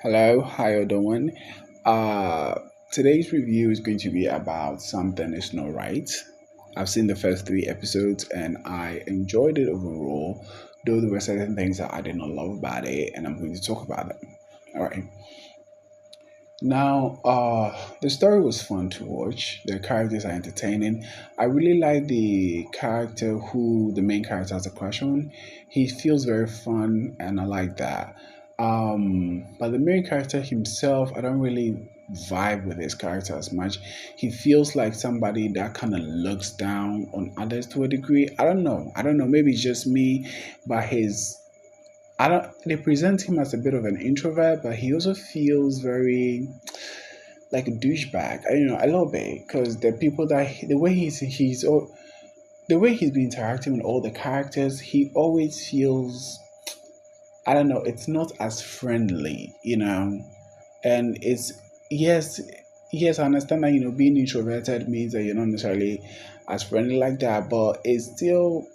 Hello, how you doing? Uh, Today's review is going to be about Something Is Not Right. I've seen the first three episodes and I enjoyed it overall, though there were certain things that I did not love about it, and I'm going to talk about them. All right. Now, the story was fun to watch. The characters are entertaining. I really like the character who the main character has a crush on. He feels very fun, and I like that. But the main character himself, I don't really vibe with his character as much. He feels like somebody that kind of looks down on others to a degree. I don't know. I don't know. Maybe it's just me, but his I don't. They present him as a bit of an introvert, but he also feels very like a douchebag. A little bit because the people that the way the way he's been interacting with all the characters, he always feels. I don't know. It's not as friendly, and it's yes, yes. I understand that being introverted means that you're not necessarily as friendly like that, but it's still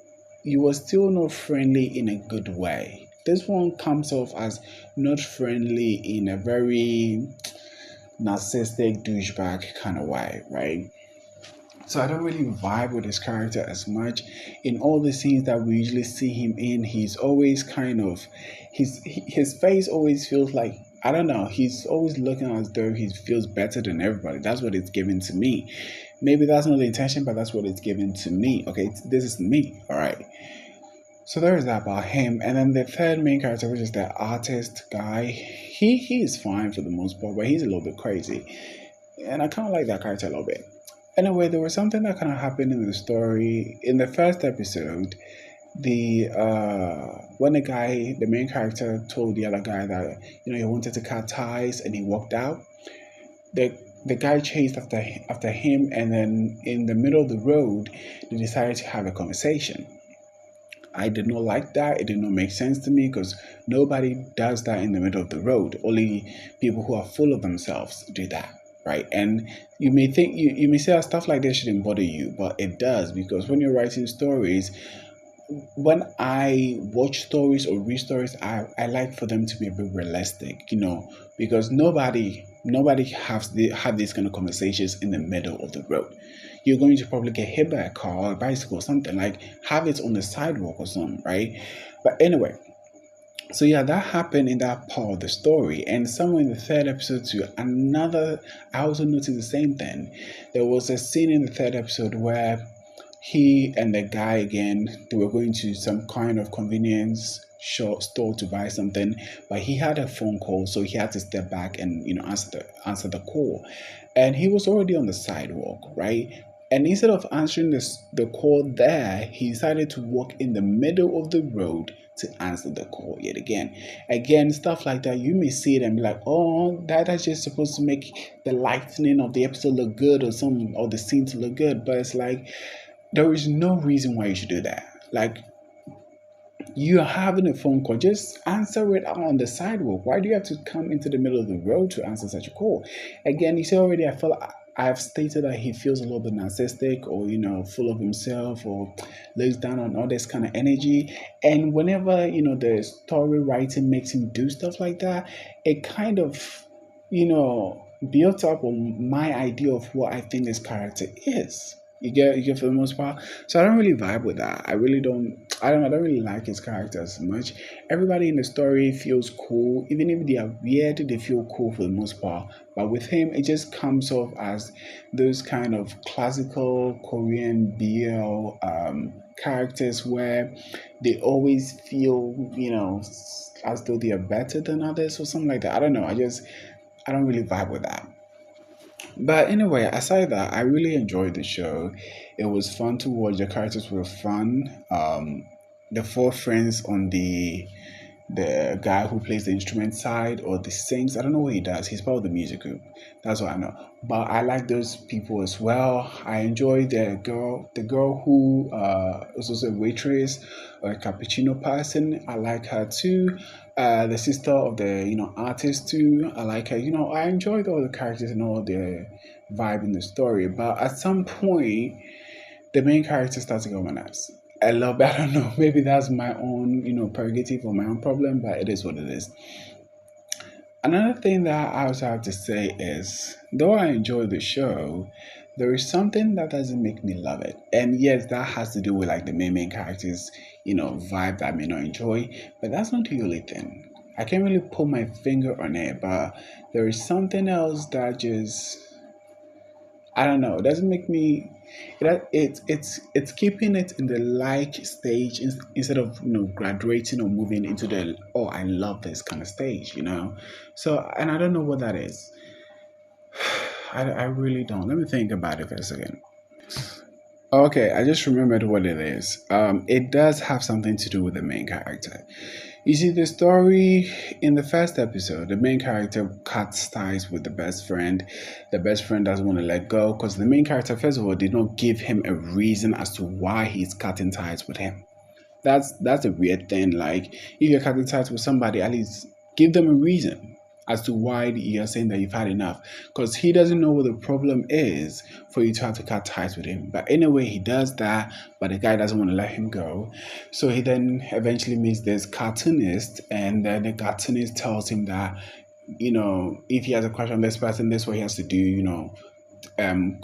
you were still not friendly in a good way. This one comes off as not friendly in a very narcissistic douchebag kind of way, right? So I don't really vibe with his character as much. In all the scenes that we usually see him in, he's always kind of his face always feels like I don't know. He's always looking as though he feels better than everybody. That's what it's given to me. Maybe that's not the intention, but that's what it's given to me. Okay, this is me. All right. So there is that about him, and then the third main character, which is the artist guy. He is fine for the most part, but he's a little bit crazy, and I kind of like that character a little bit. Anyway, there was something that kind of happened in the story in the first episode. The when the guy, the main character, told the other guy that he wanted to cut ties, and he walked out. The the guy chased after him, and then in the middle of the road, they decided to have a conversation. I did not like that. It did not make sense to me because nobody does that in the middle of the road. Only people who are full of themselves do that, right? And you may say that stuff like this shouldn't bother you, but it does because when you're writing stories, when I watch stories or read stories, I like for them to be a bit realistic, because nobody have these kind of conversations in the middle of the road. You're going to probably get hit by a car or a bicycle or something, like have it on the sidewalk or something, right? But anyway, so yeah, that happened in that part of the story. And somewhere in the third episode too, I also noticed the same thing. There was a scene in the third episode where he and the guy again, they were going to some kind of convenience shop store to buy something, but he had a phone call, so he had to step back and answer the call. And he was already on the sidewalk, right? And instead of answering the call there, he decided to walk in the middle of the road to answer the call yet again. Again, stuff like that, you may see it and be like, oh, that's just supposed to make the lightning of the episode look good or the scene to look good. But it's like there is no reason why you should do that. Like, you're having a phone call, just answer it out on the sidewalk. Why do you have to come into the middle of the road to answer such a call? Again, you see already, I've stated that he feels a little bit narcissistic or, full of himself or lays down on all this kind of energy. And whenever, the story writing makes him do stuff like that, it kind of, built up on my idea of what I think this character is. You get for the most part. So I don't really vibe with that. I really don't. I don't really like his character as much. Everybody in the story feels cool, even if they are weird. They feel cool for the most part. But with him, it just comes off as those kind of classical Korean BL characters where they always feel, as though they are better than others or something like that. I don't know. I don't really vibe with that. But anyway, aside that, I really enjoyed the show. It was fun to watch. The characters were fun. The four friends on the guy who plays the instrument side or the sings. I don't know what he does. He's part of the music group. That's what I know. But I like those people as well. I enjoy the girl who was also a waitress or a cappuccino person. I like her too. The sister of the artist too. I like her. I enjoyed all the characters and all the vibe in the story. But at some point, the main character starts to go on us. I love that. I don't know. Maybe that's my own, prerogative or my own problem, but it is what it is. Another thing that I also have to say is, though I enjoy the show, there is something that doesn't make me love it. And yes, that has to do with like the main characters, vibe that I may not enjoy. But that's not the only thing. I can't really put my finger on it, but there is something else that just, I don't know. It doesn't make me. It's keeping it in the like stage instead of graduating or moving into the, oh, I love this kind of stage. So, and I don't know what that is. I really don't. Let me think about it for a second. Okay, I just remembered what it is. It does have something to do with the main character. You see, the story in the first episode, the main character cuts ties with the best friend. The best friend doesn't want to let go because the main character, first of all, did not give him a reason as to why he's cutting ties with him. That's a weird thing. Like, if you're cutting ties with somebody, at least give them a reason as to why you're saying that you've had enough. Because he doesn't know what the problem is for you to have to cut ties with him. But anyway, he does that, but the guy doesn't want to let him go. So he then eventually meets this cartoonist, and then the cartoonist tells him that, if he has a crush on this person, this is what he has to do,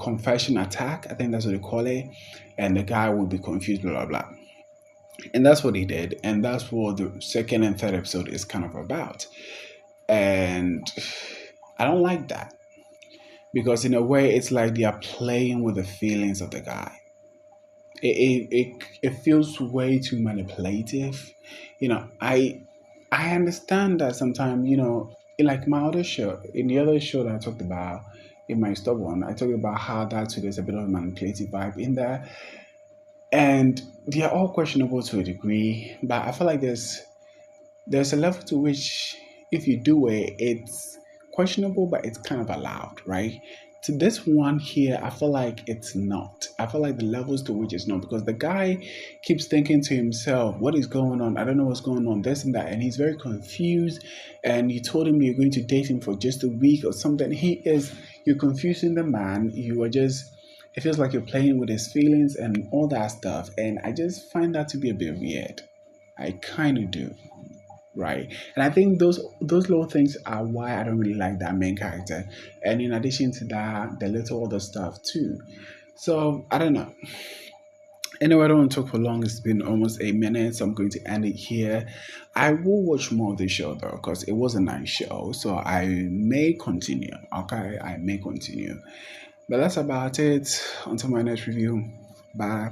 confession attack. I think that's what they call it. And the guy will be confused, blah, blah, blah. And that's what he did. And that's what the second and third episode is kind of about. And I don't like that because, in a way, it's like they are playing with the feelings of the guy. It feels way too manipulative. I understand that sometimes, in like my other show, in the other show that I talked about, in my stop one, I talked about how there's a bit of a manipulative vibe in there. And they are all questionable to a degree, but I feel like there's a level to which if you do it, it's questionable, but it's kind of allowed, right? To this one here, I feel like it's not. I feel like the levels to which it's not because the guy keeps thinking to himself, what is going on? I don't know what's going on, this and that. And he's very confused. And you told him you're going to date him for just a week or something. You're confusing the man. It feels like you're playing with his feelings and all that stuff. And I just find that to be a bit weird. I kind of do, right? And I think those little things are why I don't really like that main character. And in addition to that, the little other stuff too. So I don't know. Anyway, I don't want to talk for long. It's been almost 8 minutes. So I'm going to end it here. I will watch more of the show though, because it was a nice show. So I may continue. Okay, I may continue. But that's about it. Until my next review. Bye.